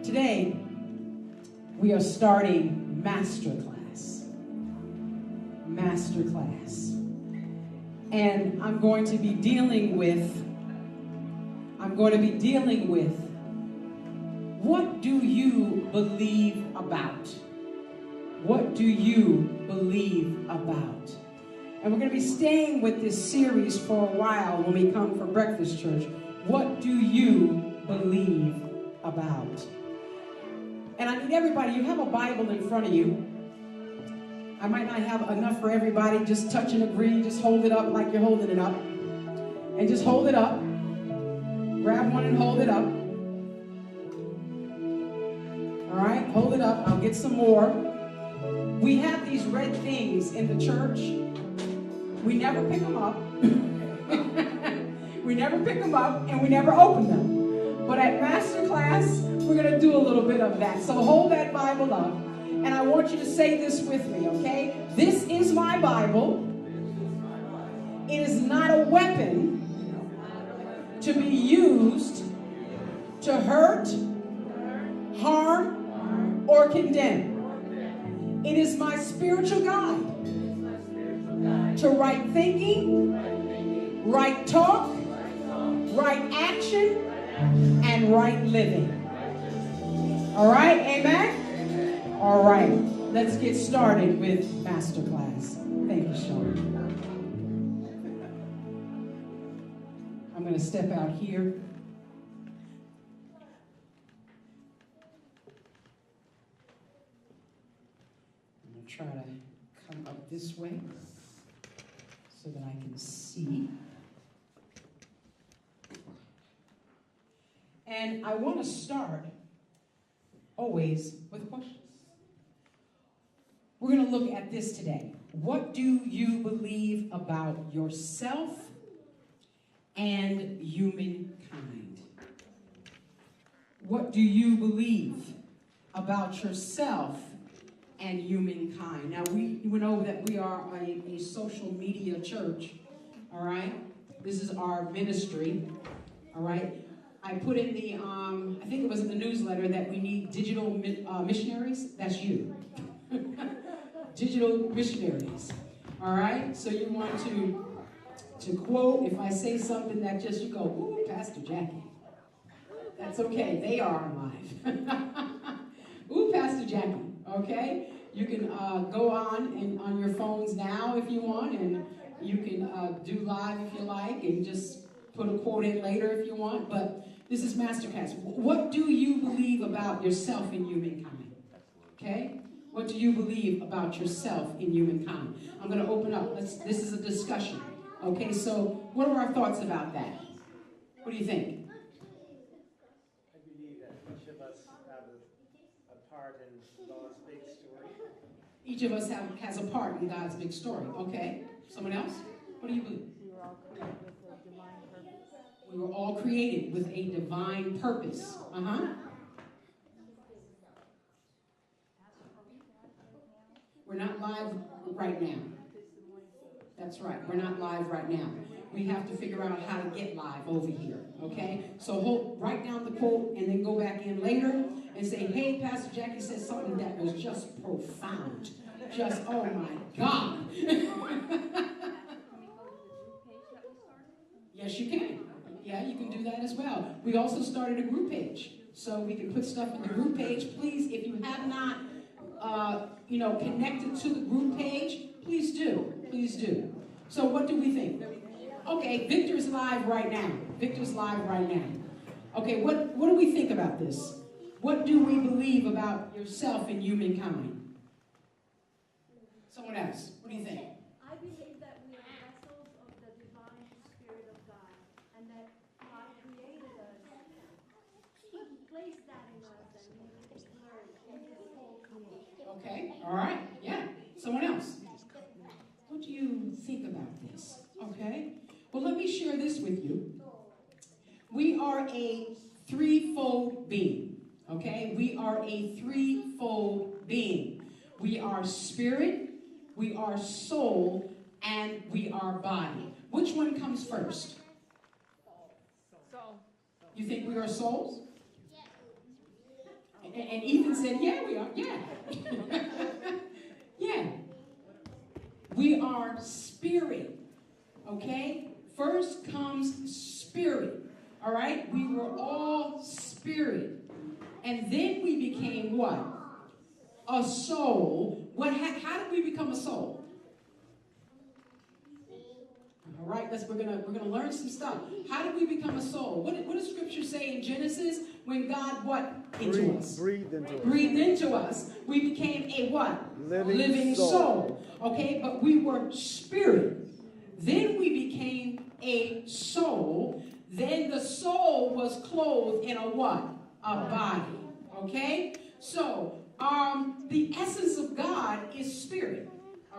Today, we are starting Masterclass. Masterclass. And I'm going to be dealing with what do you believe about? What do you believe about? And we're going to be staying with this series for a while when we come for Breakfast Church. What do you believe about? And I need everybody, you have a Bible in front of you. I might not have enough for everybody. Just touch and agree. Just hold it up like you're holding it up. And just hold it up. Grab one and hold it up. All right, hold it up. I'll get some more. We have these red things in the church. We never pick them up. We never pick them up and we never open them. But at Masterclass, we're going to do a little bit of that. So hold that Bible up. And I want you to say this with me, okay? This is my Bible. It is not a weapon to be used to hurt, harm, or condemn. It is my spiritual guide to right thinking, right talk, right action, and right living. All right, amen? All right, let's get started with Masterclass. Thank you, Sean. I'm going to step out here. I'm going to try to come up this way so that I can see. And I want to start always with questions. We're going to look at this today. What do you believe about yourself and humankind? What do you believe about yourself and humankind? Now, we know that we are a social media church, all right? This is our ministry, all right? I put in the, I think it was in the newsletter that we need digital missionaries. That's you. Digital missionaries. All right? So you want to quote, if I say something that just you go, ooh, Pastor Jackie. That's okay. They are alive. Ooh, Pastor Jackie. Okay? You can go on your phones now if you want, and you can do live if you like, and just put a quote in later if you want. But this is Masterclass. What do you believe about yourself in humankind? Okay? What do you believe about yourself in humankind? I'm going to open up. This is a discussion. Okay, so what are our thoughts about that? What do you think? I believe that each of us have a part in God's big story. Each of us has a part in God's big story. Okay. Someone else? What do you believe? We were all created with a divine purpose. Uh-huh. We're not live right now. That's right. We're not live right now. We have to figure out how to get live over here. Okay? So write down the quote and then go back in later and say, hey, Pastor Jackie said something that was just profound. Just, oh my God. Yes, you can. Yeah, you can do that as well. We also started a group page. So we can put stuff in the group page. Please, if you have not connected to the group page, please do. Please do. So what do we think? Okay, Victor's live right now. Victor's live right now. Okay, what do we think about this? What do we believe about yourself and humankind? Someone else, what do you think? I believe that we are vessels of the divine Spirit of God, and that God created us. He placed that in us, and we need to flourish in His whole creation. Okay, all right, yeah. Someone else. What do you think about this? Okay, well, let me share this with you. We are a threefold being, okay? We are a threefold being. We are spirit, we are soul, and we are body. Which one comes first? Soul. You think we are souls? And Ethan said, yeah, we are. Yeah. Yeah. We are spirit. Okay? First comes spirit. All right? We were all spirit. And then we became what? A soul. How did we become a soul? All right, we're gonna learn some stuff. How did we become a soul? What does Scripture say in Genesis when God what into us? Breathed into us. Breathed into us. We became a what? Living soul. Okay, but we were spirit. Then we became a soul. Then the soul was clothed in a what? A body. Okay, so the essence of God is spirit.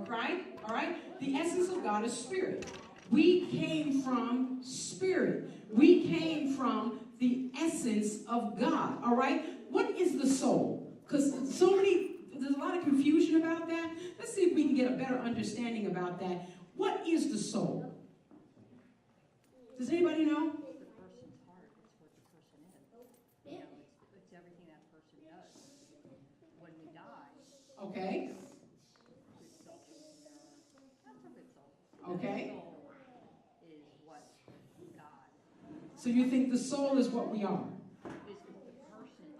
Okay, all right. The essence of God is spirit. We came from spirit. We came from the essence of God. All right? What is the soul? Because there's a lot of confusion about that. Let's see if we can get a better understanding about that. What is the soul? Does anybody know? It's the person's heart. It's what the person is. You know, it's everything that person does. When we die. Okay. Okay. So you think the soul is what we are?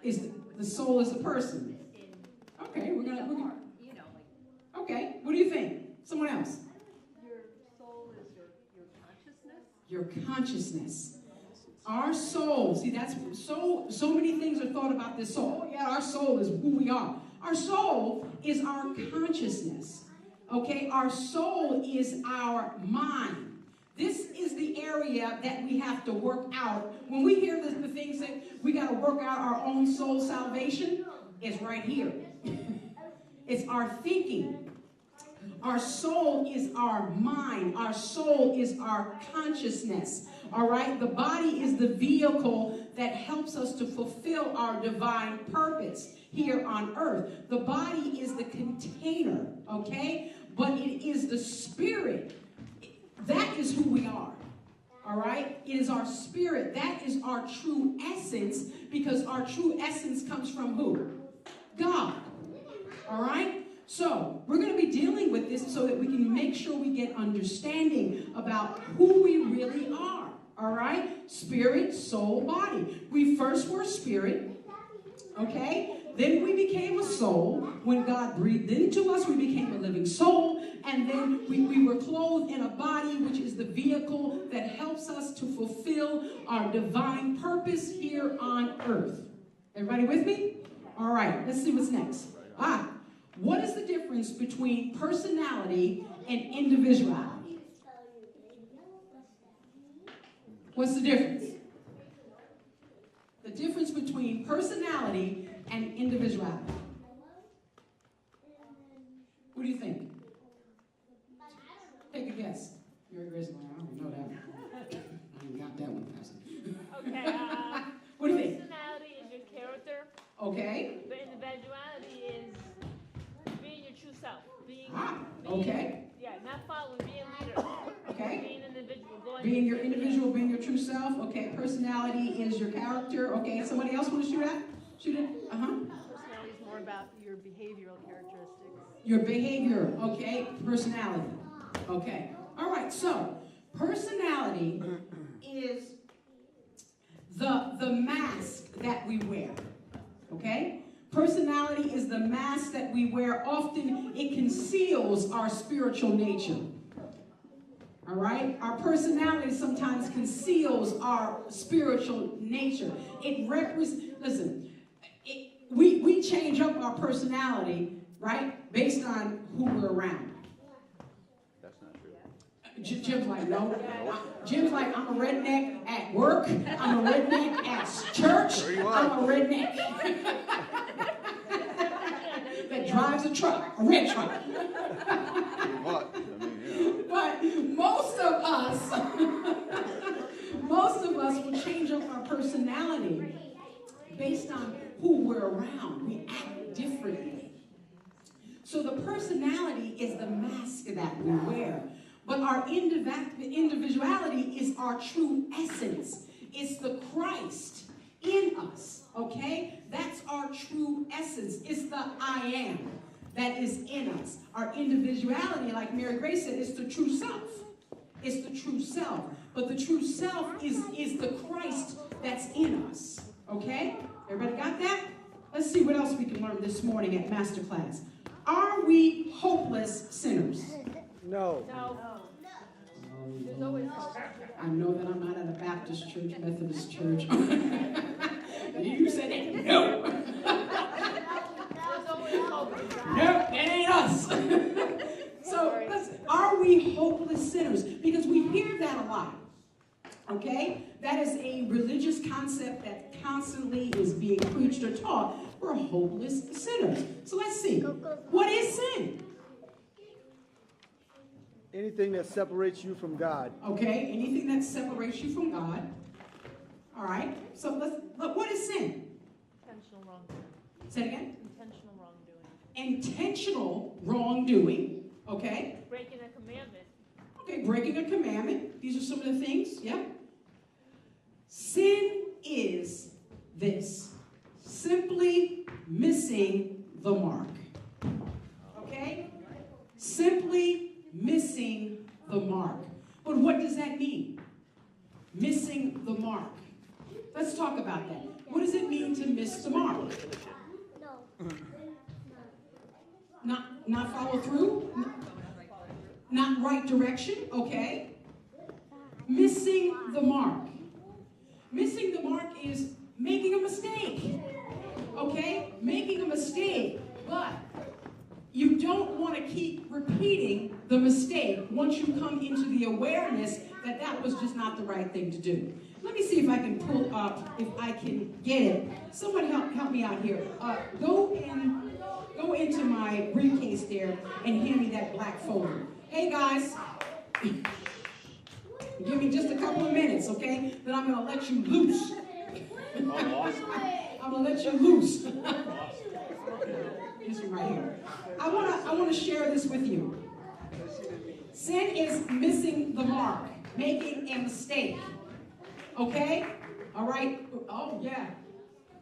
The soul is the person? Okay, we're gonna. Okay, what do you think? Someone else? Your soul is your consciousness. Your consciousness. Our soul. See, that's so many things are thought about this soul. Oh, yeah, our soul is who we are. Our soul is our consciousness. Okay, our soul is our mind. This is the area that we have to work out. When we hear the things that we got to work out our own soul salvation, it's right here. It's our thinking. Our soul is our mind. Our soul is our consciousness. All right? The body is the vehicle that helps us to fulfill our divine purpose here on earth. The body is the container, okay? But it is the spirit. That is who we are. All right? It is our spirit. That is our true essence, because our true essence comes from who? God. All right? So, we're going to be dealing with this so that we can make sure we get understanding about who we really are. All right? Spirit, soul, body. We first were spirit. Okay? Then we became a soul. When God breathed into us, we became a living soul. And then we were clothed in a body, which is the vehicle that helps us to fulfill our divine purpose here on earth. Everybody with me? All right, let's see what's next. What is the difference between personality and individuality? What's the difference? The difference between personality and individuality. What do you think? Take a guess. You're a grizzly. I already know that one. I ain't got that one, Pastor. Okay. What do you think? Personality is your character. Okay. But individuality is being your true self. Okay. Yeah, not following, being a leader. Okay. Being an individual. Being your individual, being your true self. Okay. Personality is your character. Okay. Somebody else want to shoot at? Shoot it? Personality is more about your behavioral characteristics. Your behavior. Okay. Personality. Okay. All right. So, personality is the mask that we wear. Okay? Personality is the mask that we wear. Often it conceals our spiritual nature. All right? Our personality sometimes conceals our spiritual nature. It represents, listen, we change up our personality, right, based on who we're around. That's not true. Jim's like, no. Jim's like, I'm a redneck at work. I'm a redneck at church. I'm a redneck that drives a truck, a red truck. But most of us will change up our personality based on who we're around. We act differently. So the personality is the mask that we wear. But our individuality is our true essence. It's the Christ in us, okay? That's our true essence. It's the I am that is in us. Our individuality, like Mary Grace said, is the true self. It's the true self. But the true self is the Christ that's in us. Okay? Everybody got that? Let's see what else we can learn this morning at Masterclass. Are we hopeless sinners? No. No. There's always hope. I know that I'm not at a Baptist church, Methodist church. You said it. No. There's always hope. No, that ain't us. So, listen, are we hopeless sinners? Because we hear that a lot. Okay? That is a religious concept that constantly is being preached or taught. We're hopeless sinners. So let's see. What is sin? Anything that separates you from God. Okay, anything that separates you from God. All right. So what is sin? Intentional wrongdoing. Say it again. Intentional wrongdoing. Intentional wrongdoing. Okay. Breaking a commandment. Okay, breaking a commandment. These are some of the things. Yeah. Sin is this. Simply missing the mark. Okay? Simply missing the mark. But what does that mean? Missing the mark. Let's talk about that. What does it mean to miss the mark? Not follow through? Not right direction? Okay. Missing the mark. Missing the mark is making a mistake. Okay? Making a mistake. But you don't want to keep repeating the mistake once you come into the awareness that that was just not the right thing to do. Let me see if I can pull up, if I can get it. Someone help me out here. Go into my briefcase there and hand me that black folder. Hey guys, give me just a couple of minutes, okay? Then I'm going to let you loose. I'm going to let you loose. This one right here. I want to share this with you. Sin is missing the mark, making a mistake. Okay? All right? Oh, yeah.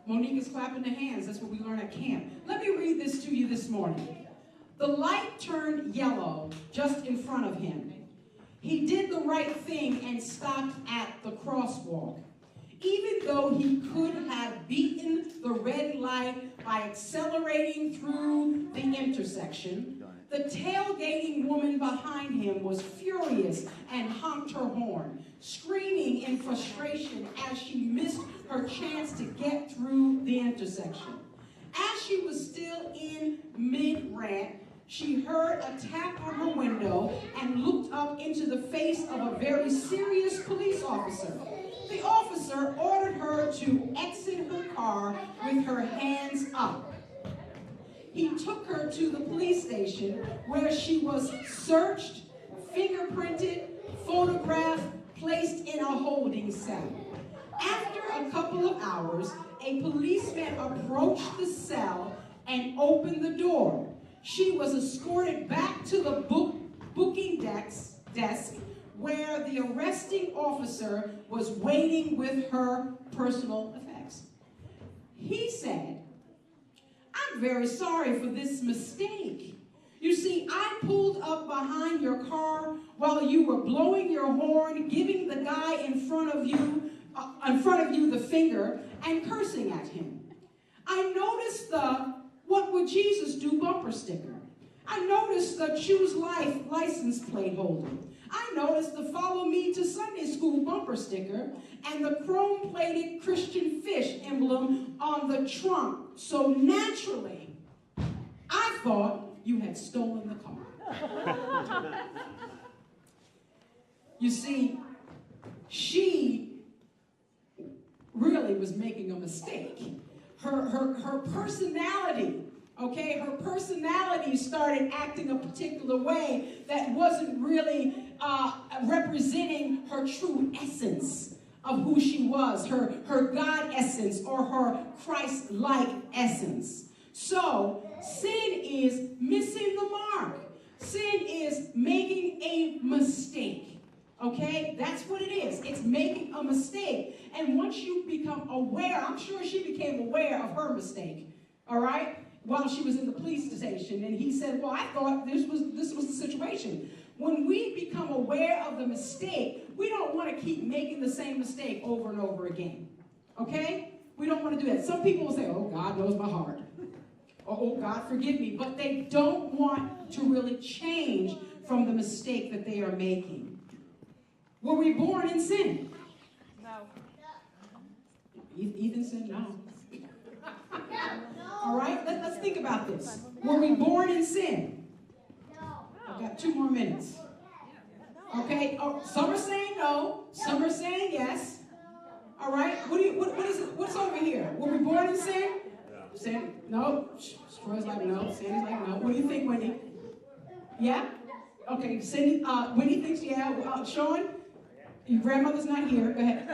Monique is clapping the hands. That's what we learned at camp. Let me read this to you this morning. The light turned yellow just in front of him. He did the right thing and stopped at the crosswalk. Even though he could have beaten the red light by accelerating through the intersection, the tailgating woman behind him was furious and honked her horn, screaming in frustration as she missed her chance to get through the intersection. As she was still in mid-rant, she heard a tap on her window and looked up into the face of a very serious police officer. The officer ordered her to exit her car with her hands up. He took her to the police station where she was searched, fingerprinted, photographed, placed in a holding cell. After a couple of hours, a policeman approached the cell and opened the door. She was escorted back to the booking desk where the arresting officer was waiting with her personal effects. He said, "I'm very sorry for this mistake. You see, I pulled up behind your car while you were blowing your horn, giving the guy in front of you the finger and cursing at him. I noticed the What Would Jesus Do bumper sticker. I noticed the Choose Life license plate holder. I noticed the Follow Me to Sunday School bumper sticker and the chrome-plated Christian fish emblem on the trunk. So naturally, I thought you had stolen the car." You see, she really was making a mistake. Her personality, okay, her personality started acting a particular way that wasn't really representing her true essence of who she was, her God essence or her Christ-like essence. So, sin is missing the mark. Sin is making a mistake. Okay? That's what it is. It's making a mistake. And once you become aware, I'm sure she became aware of her mistake. all right, while she was in the police station. And he said, well, I thought this was the situation. When we become aware of the mistake, we don't want to keep making the same mistake over and over again. Okay? We don't want to do that. Some people will say, oh, God knows my heart. Oh, God, forgive me. But they don't want to really change from the mistake that they are making. Were we born in sin? No. Ethan said no. All right, let's think about this. Were we born in sin? I've got 2 more minutes. Okay, oh, some are saying no, some are saying yes. All right, what is it? What's over here? Were we born in sin? Sandy, no. Troy's like no. Sandy's like no. What do you think, Wendy? Yeah? Okay, Cindy, Wendy thinks yeah. Sean, your grandmother's not here. Go ahead.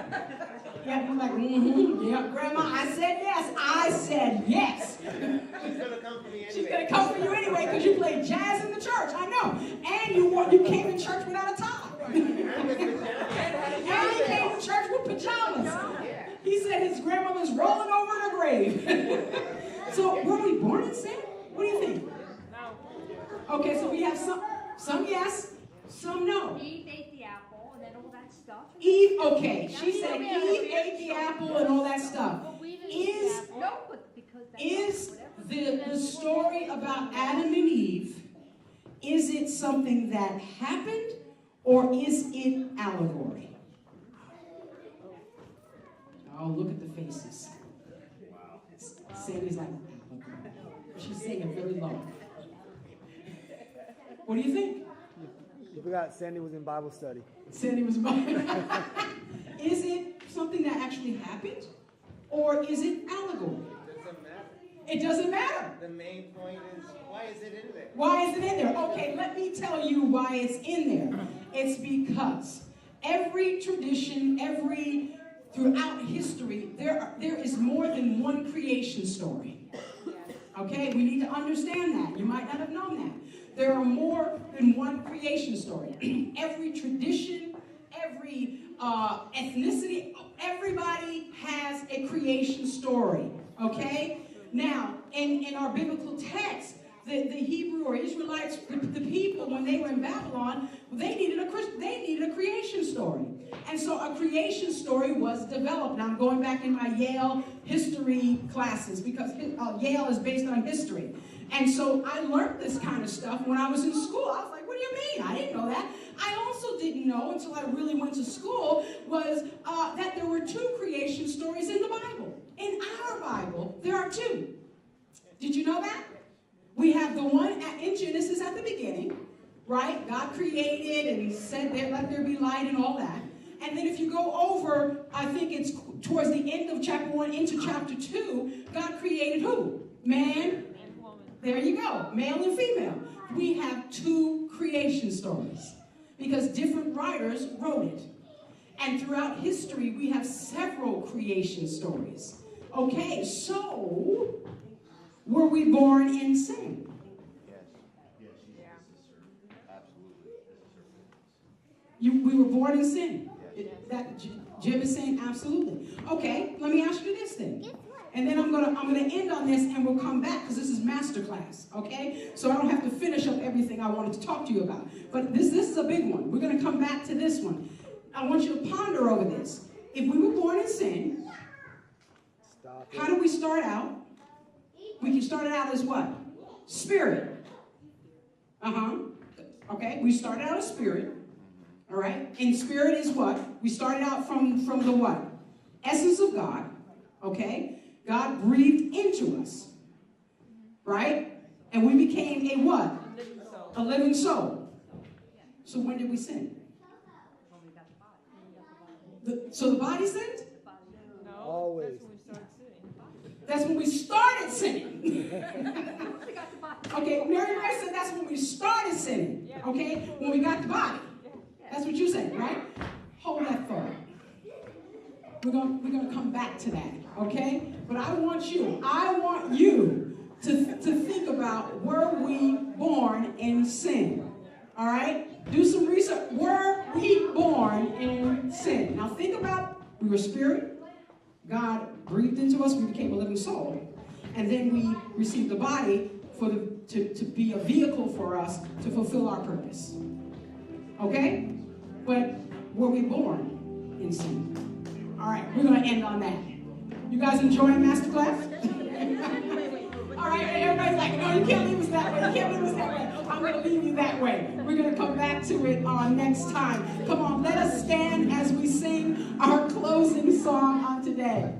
Yeah, you're like, yeah, Grandma, I said yes. I said yes. She's going to come for me anyway. She's going to come for you anyway because you played jazz in the church. I know. And you came to church without a tie. And he came to church with pajamas. He said his grandmother's rolling over in her grave. So were we born in sin? What do you think? No. Okay, so we have some yes, some no. Eve ate the apple and then all that stuff. Eve, okay, she said Eve ate the apple and all that stuff. Is the story about Adam and Eve, is it something that happened or is it allegory? Oh, look at the faces. Sandy's like, she's saying it very low. What do you think? You forgot Sandy was in Bible study. Sandy was Is it something that actually happened? Or is it allegory? It doesn't matter. It doesn't matter. The main point is, why is it in there? Why is it in there? Okay, let me tell you why it's in there. It's because every tradition, throughout history, there is more than one creation story. Okay, we need to understand that. You might not have known that. There are more than one creation story. Every tradition, every ethnicity, everybody has a creation story. Okay? Now, in our biblical text, the Hebrew or Israelites, the people, when they were in Babylon, they needed a creation story. And so a creation story was developed. Now I'm going back in my Yale history classes because Yale is based on history. And so I learned this kind of stuff when I was in school. I was like, what do you mean? I didn't know that. I also didn't know until I really went to school was that there were 2 creation stories in the Bible. In our Bible, there are 2. Did you know that? We have the one in Genesis at the beginning, right? God created and he said, let there be light and all that. And then if you go over, I think it's towards the end of chapter 1 into chapter 2, God created who? Man. And woman. There you go. Male and female. We have 2 creation stories because different writers wrote it. And throughout history, we have several creation stories. Okay, so were we born in sin? We were born in sin. Jim is saying absolutely. Okay, let me ask you this then. And then I'm gonna end on this and we'll come back because this is Masterclass, okay? So I don't have to finish up everything I wanted to talk to you about. But this is a big one. We're gonna come back to this one. I want you to ponder over this. If we were born in sin, how do we start out? We can start it out as what? Spirit. Okay, we started out as spirit. All right, and spirit is what? We started out from the what? Essence of God. Okay, God breathed into us, right? And we became a what? A living soul. So when did we sin? So the body sinned? No. Always. That's when we started That's sinning. when we started sinning. Okay, Mary said that's when we started sinning. Okay, when we got the body. That's what you said, right? Hold that thought. We're gonna come back to that, okay? But I want you to think about, were we born in sin? All right? Do some research. Were we born in sin? Now think about, we were spirit. God breathed into us. We became a living soul. and then we receive the body to be a vehicle for us to fulfill our purpose. Okay? But were we born in sin? All right, we're going to end on that. You guys enjoying Masterclass? All right, and everybody's like, no, you can't leave us that way. You can't leave us that way. I'm going to leave you that way. We're going to come back to it next time. Come on, let us stand as we sing our closing song on today.